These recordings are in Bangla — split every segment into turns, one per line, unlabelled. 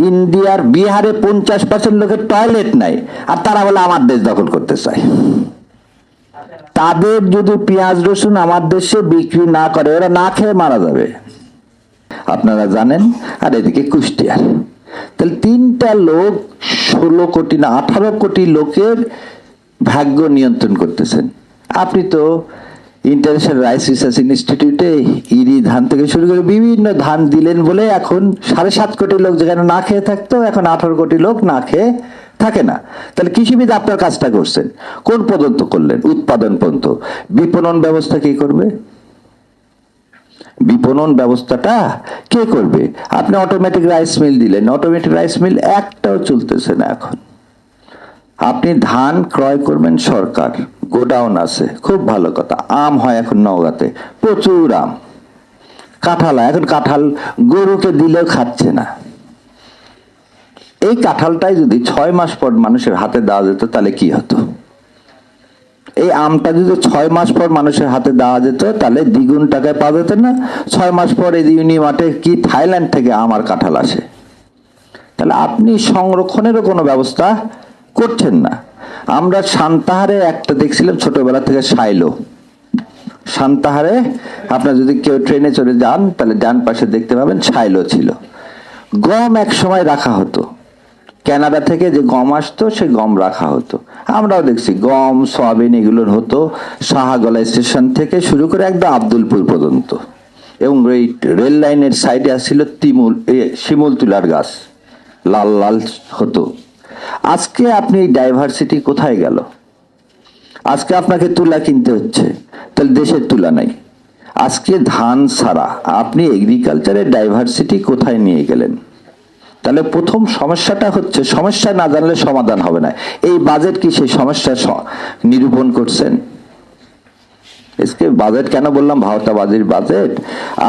ইন্ডিয়ার বিহারে 50% লোকের টয়লেট নাই, আর তারা বলে আমার দেশ দখল করতে চায়। তাদের যদি পেঁয়াজ রসুন আমার দেশে বিক্রি না করে, ওরা না খেয়ে মারা যাবে, আপনারা জানেন। আর এদিকে কুষ্টিয়ার, তাহলে 3টা লোক 16 কোটি না 18 কোটি লোকের ভাগ্য নিয়ন্ত্রণ করতেছেন। আপনি তো ইন্টারন্যাশনাল রাইস রিসার্চ ইনস্টিটিউটে ইরি ধান থেকে শুরু করে বিভিন্ন ধান দিলেন বলে এখন 7.5 কোটি লোক যেখানে না খেয়ে থাকতো, এখন 18 কোটি লোক না খেয়ে থাকে না। তাহলে কৃষিবিদ আপনার কাজটা করছেন, কোন পর্যন্ত করলেন? উৎপাদন পর্যন্ত। বিপণন ব্যবস্থা কি করবে? বিপণন ব্যবস্থাটা কে করবে? আপনি অটোমেটিক রাইস মিল দিলেন, অটোমেটিক রাইস মিল একটাও চলতেছে না এখন। আপনি ধান ক্রয় করবেন, সরকার গোডাউন আছে, খুব ভালো কথা। আম হয় এখন নওগাঁতে, প্রচুর আম। কাঁঠাল, এখন কাঁঠাল গরুকে দিলেও খাচ্ছে না। এই কাঁঠালটাই যদি 6 মাস পর মানুষের হাতে দেওয়া যেত তাহলে কি হতো? এই আমটা যদি 6 মাস পর মানুষের হাতে দেওয়া যেত তাহলে দ্বিগুণ টাকায় পাওয়া যেত না? 6 মাস পর এই ইউনিমার্টে কি থাইল্যান্ড থেকে আম আর কাঁঠাল আসে। তাহলে আপনি সংরক্ষণেরও কোনো ব্যবস্থা করছেন না। আমরা সান্তাহারে একটা দেখছিলাম ছোটবেলা থেকে, শাইলো। সান্তাহারে আপনার যদি কেউ ট্রেনে চড়ে যান তাহলে ডান পাশে দেখতে পাবেন শাইলো ছিল। গম এক সময় রাখা হতো, কানাডা থেকে যে গম আসতো সে গম রাখা হতো। আমরাও দেখছি গম সয়াবিন এগুলোর হতো শাহগলা স্টেশন থেকে শুরু করে একদম আব্দুলপুর পর্যন্ত। এবং এই রেল লাইনের সাইডে আসছিল শিমুল তুলার গাছ, লাল লাল হতো। আজকে আপনি এই ডাইভার্সিটি কোথায় গেল? আজকে আপনাকে তুলা কিনতে হচ্ছে, তাহলে দেশের তুলা নাই। আজকে ধান ছাড়া আপনি এগ্রিকালচারের ডাইভার্সিটি কোথায় নিয়ে গেলেন? তাহলে প্রথম সমস্যাটা হচ্ছে, সমস্যা না জানলে সমাধান হবে না। এই বাজেট কি সেই সমস্যা নিরূপণ করছেন? বাজেট কেন বললাম ভাওতাবাজির বাজেট?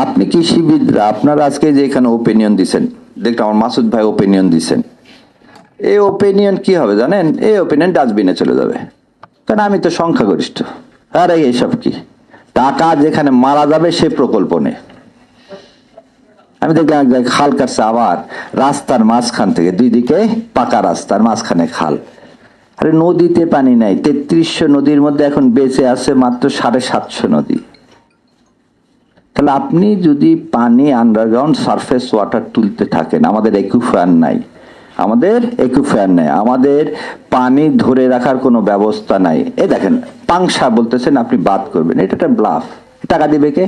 আপনি কৃষিবিদরা আপনারা আজকে যে এখানে ওপিনিয়ন দিচ্ছেন, দেখলাম আমার মাসুদ ভাই ওপিনিয়ন দিচ্ছেন, এই ওপিনিয়ন কি হবে জানেন? এই ওপিনিয়ন ডাস্টবিনে চলে যাবে, কারণ আমি তো সংখ্যাগরিষ্ঠ। আরে এইসব কি? টাকা যেখানে মারা যাবে সে প্রকল্প নেই। আমি দেখলাম এক জায়গায় খাল কাটছে, আবার রাস্তার মাঝখান থেকে, 2 দিকে পাকা রাস্তার মাঝখানে খাল। আরে নদীতে পানি নাই, 3300 নদীর মধ্যে এখন বেঁচে আছে মাত্র 750 নদী। তাহলে আপনি যদি পানি আন্ডারগ্রাউন্ড সারফেস ওয়াটার তুলতে থাকেন, আমাদের একুইফায়ার নাই, আমাদের পানি ধরে রাখার কোনো ব্যবস্থা নাই। এই দেখেন পাংশা বলতেছেন আপনি বাদ করবেন, এটা একটা ব্লাফ। টাকা দিবে কে?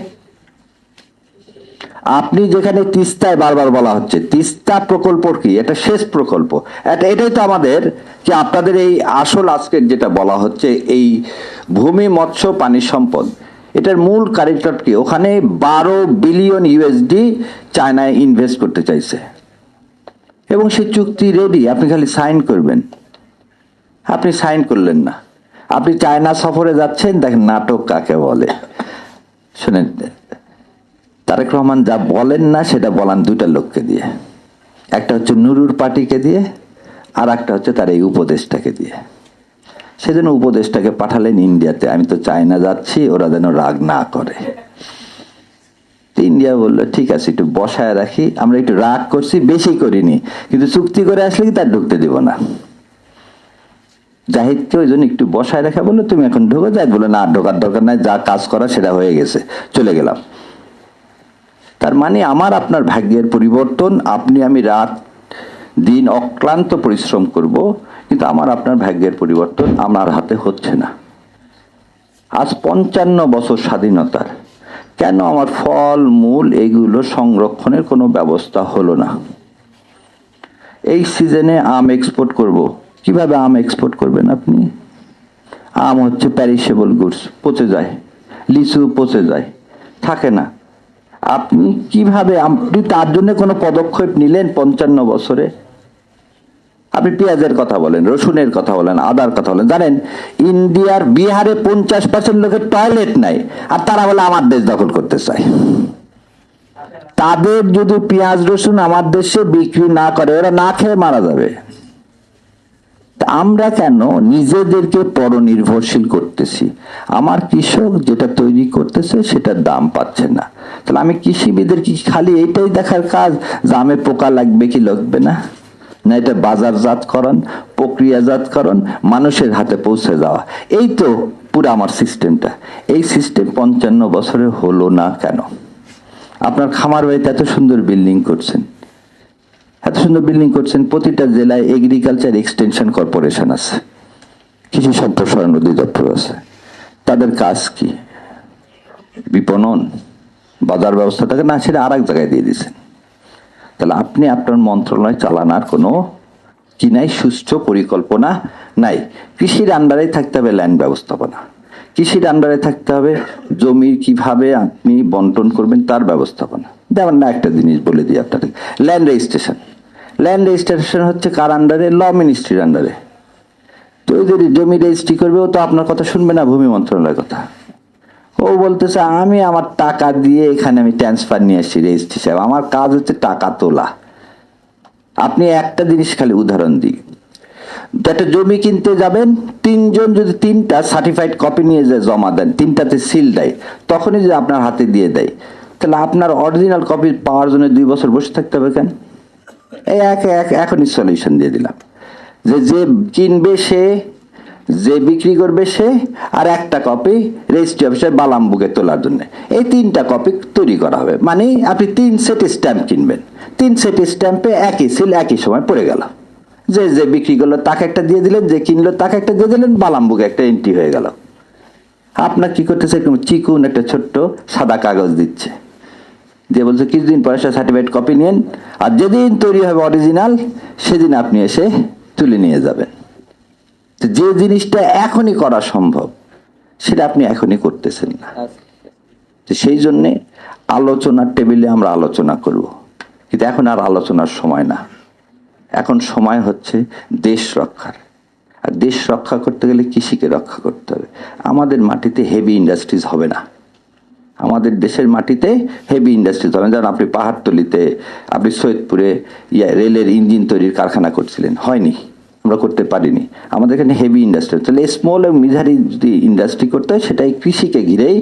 আপনি যেখানে তিস্তায় বারবার বলা হচ্ছে, তিস্তা প্রকল্প কি? এটা শেষ প্রকল্প। এটাই তো আমাদের কি আপনাদের এই আসল আজকের যেটা বলা হচ্ছে এই ভূমি মৎস্য পানি সম্পদ, এটার মূল কারিগর কি? ওখানে 12 বিলিয়ন ইউএসডি চায়নায় ইনভেস্ট করতে চাইছে এবং সে চুক্তি রেডি, আপনি খালি সাইন করবেন। আপনি সাইন করলেন না। আপনি চায়না সফরে যাচ্ছেন, দেখেন নাটক কাকে বলে। শুনেন, তারেক রহমান যা বলেন না সেটা বলান 2টা লোককে দিয়ে, একটা হচ্ছে নুরুর পার্টিকে দিয়ে, আর একটা হচ্ছে তার এই উপদেশটাকে দিয়ে। সেজন্য উপদেশটাকে পাঠালেন ইন্ডিয়াতে, আমি তো চায়না যাচ্ছি, ওরা যেন রাগ না করে। ইন্ডিয়া বললো ঠিক আছে, একটু বসায় রাখি, আমরা একটু রাগ করছি, বেশি করিনি, কিন্তু চুক্তি করে আসলে কি তার ঢুকতে দিব না। জাহিদকে ওই জন্য একটু বসায় রাখা বললো, তুমি এখন ঢুকে যাই, বলে না ঢোকার দরকার নাই, যা কাজ করা সেটা হয়ে গেছে, চলে গেলাম। তার মানে আমার আপনার ভাগ্যের পরিবর্তন। আপনি আমি রাত দিন অক্লান্ত পরিশ্রম করব, কিন্তু আমার আপনার ভাগ্যের পরিবর্তন আমার হাতে হচ্ছে না। আজ 55 বছর স্বাধীনতার, কেন আমার ফল মূল এগুলো সংরক্ষণের কোনো ব্যবস্থা হলো না? এই সিজনে আম এক্সপোর্ট করব, কিভাবে আম এক্সপোর্ট করবেন আপনি? আম হচ্ছে প্যারিশেবল গুডস, পচে যায়। লিচু পচে যায়, থাকে না। আপনি কিভাবে, আপনি তার জন্য কোনো পদক্ষেপ নিলেন 55 বছরে? আপনি পেঁয়াজের কথা বলেন, রসুনের কথা বলেন, আদার কথা বলেন। জানেন ইন্ডিয়ার বিহারে 50% লোকের টয়লেট নাই, আর তারা বলে আমার দেশ দখল করতে চায়। তাদের যদি পেঁয়াজ রসুন আমার দেশে বিক্রি না করে, ওরা না খেয়ে মারা যাবে। তা আমরা কেন নিজেদেরকে পরনির্ভরশীল করতেছি? আমার কৃষক যেটা তৈরি করতেছে সেটার দাম পাচ্ছে না, তাহলে আমি কৃষিবিদের কি খালি এইটাই দেখার কাজ যে আমে পোকা লাগবে কি লাগবে না, না এটা বাজারজাতকরণ, প্রক্রিয়াজাতকরণ, মানুষের হাতে পৌঁছে যাওয়া, এই তো পুরো আমার সিস্টেমটা। এই সিস্টেম 55 বছরে হলো না কেন? আপনার খামার বাড়িতে এত সুন্দর বিল্ডিং করছেন, এত সুন্দর বিল্ডিং করছেন, প্রতিটা জেলায় এগ্রিকালচার এক্সটেনশন কর্পোরেশন আছে, কৃষি সম্প্রসারণ অধিদপ্তর আছে, তাদের কাজ কি? বিপণন, বাজার ব্যবস্থাটাকে না সেটা আর এক জায়গায় দিয়ে দিচ্ছেন। তাহলে আপনি আপনার মন্ত্রণালয় চালানোর কোনো কি নাই, সুষ্ঠু পরিকল্পনা নাই। কৃষির আন্ডারে থাকতে হবে ল্যান্ড ব্যবস্থাপনা, কৃষির আন্ডারে থাকতে হবে জমির কিভাবে আপনি বন্টন করবেন তার ব্যবস্থাপনা। যেমন না একটা জিনিস বলে দিই আপনাকে, ল্যান্ড রেজিস্ট্রেশন। ল্যান্ড রেজিস্ট্রেশন হচ্ছে কার আন্ডারে? ল মিনিস্ট্রির আন্ডারে। তো ওই যদি জমি রেজিস্ট্রি করবে, ও তো আপনার কথা শুনবে না, ভূমি মন্ত্রণালয়ের কথা। ও বলতেছে আমি আমার টাকা দিয়ে এখানে আমি ট্রান্সফার নিয়ে আসছি রেজিস্ট্রি সাহেব, আমার কাজ হচ্ছে টাকা তোলা। আপনি একটা জিনিস খালি উদাহরণ দিই, একটা জমি কিনতে যাবেন, তিনজন যদি তিনটা সার্টিফাইড কপি নিয়ে যায় জমা দেন, তিনটাতে সিল দেয়, তখনই যদি আপনার হাতে দিয়ে দেয়, তাহলে আপনার অরিজিনাল কপি পাওয়ার জন্য 2 বছর বসে থাকতে হবে কেন? এই এখনই সলিউশন দিয়ে দিলাম, যে যে কিনবে সে, যে বিক্রি করবে সে, আর একটা কপি রেজিস্ট্রি অফিসে বালাম বুকে তোলার জন্য, এই 3টা কপি তৈরি করা হবে। মানে আপনি 3 সেট স্ট্যাম্প কিনবেন, 3 সেট স্ট্যাম্পে একই সিল একই সময় পড়ে গেল, যে যে বিক্রি করলো তাকে একটা দিয়ে দিলেন, যে কিনলো তাকে একটা দিয়ে দিলেন, বালাম বুকে একটা এন্ট্রি হয়ে গেল। আপনার কি করতেছে? চিকুন একটা ছোট্ট সাদা কাগজ দিচ্ছে, দিয়ে বলছে কিছুদিন পরে সার্টিফাইড কপি নিন, আর যেদিন তৈরি হবে অরিজিনাল সেদিন আপনি এসে তুলে নিয়ে যাবেন। যে জিনিসটা এখনই করা সম্ভব সেটা আপনি এখনই করতেছেন না। সেই জন্যে আলোচনার টেবিলে আমরা আলোচনা করব, কিন্তু এখন আর আলোচনার সময় না, এখন সময় হচ্ছে দেশ রক্ষার। আর দেশ রক্ষা করতে গেলে কৃষিকে রক্ষা করতে হবে। আমাদের মাটিতে হেভি ইন্ডাস্ট্রিজ হবে না, আমাদের দেশের মাটিতে হেভি ইন্ডাস্ট্রিজ হবে। যেমন আপনি পাহাড়তলিতে, আপনি সৈয়দপুরে রেলের ইঞ্জিন তৈরির কারখানা করছিলেন, হয়নি, আমরা করতে পারিনি। আমাদের এখানে হেভি ইন্ডাস্ট্রি, তাহলে স্মল এবং মিজারি যদি ইন্ডাস্ট্রি করতে হয় সেটাই কৃষিকে ঘিরেই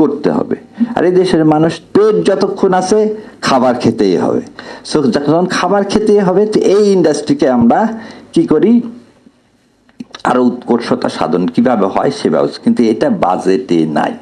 করতে হবে। আর এই দেশের মানুষ পেট যতক্ষণ আছে খাবার খেতেই হবে, সো যখন খাবার খেতেই হবে, তো এই ইন্ডাস্ট্রিকে আমরা কি করি, আরো উৎকর্ষতা সাধন কিভাবে হয় সে ব্যবস্থা, কিন্তু এটা বাজেটে নাই।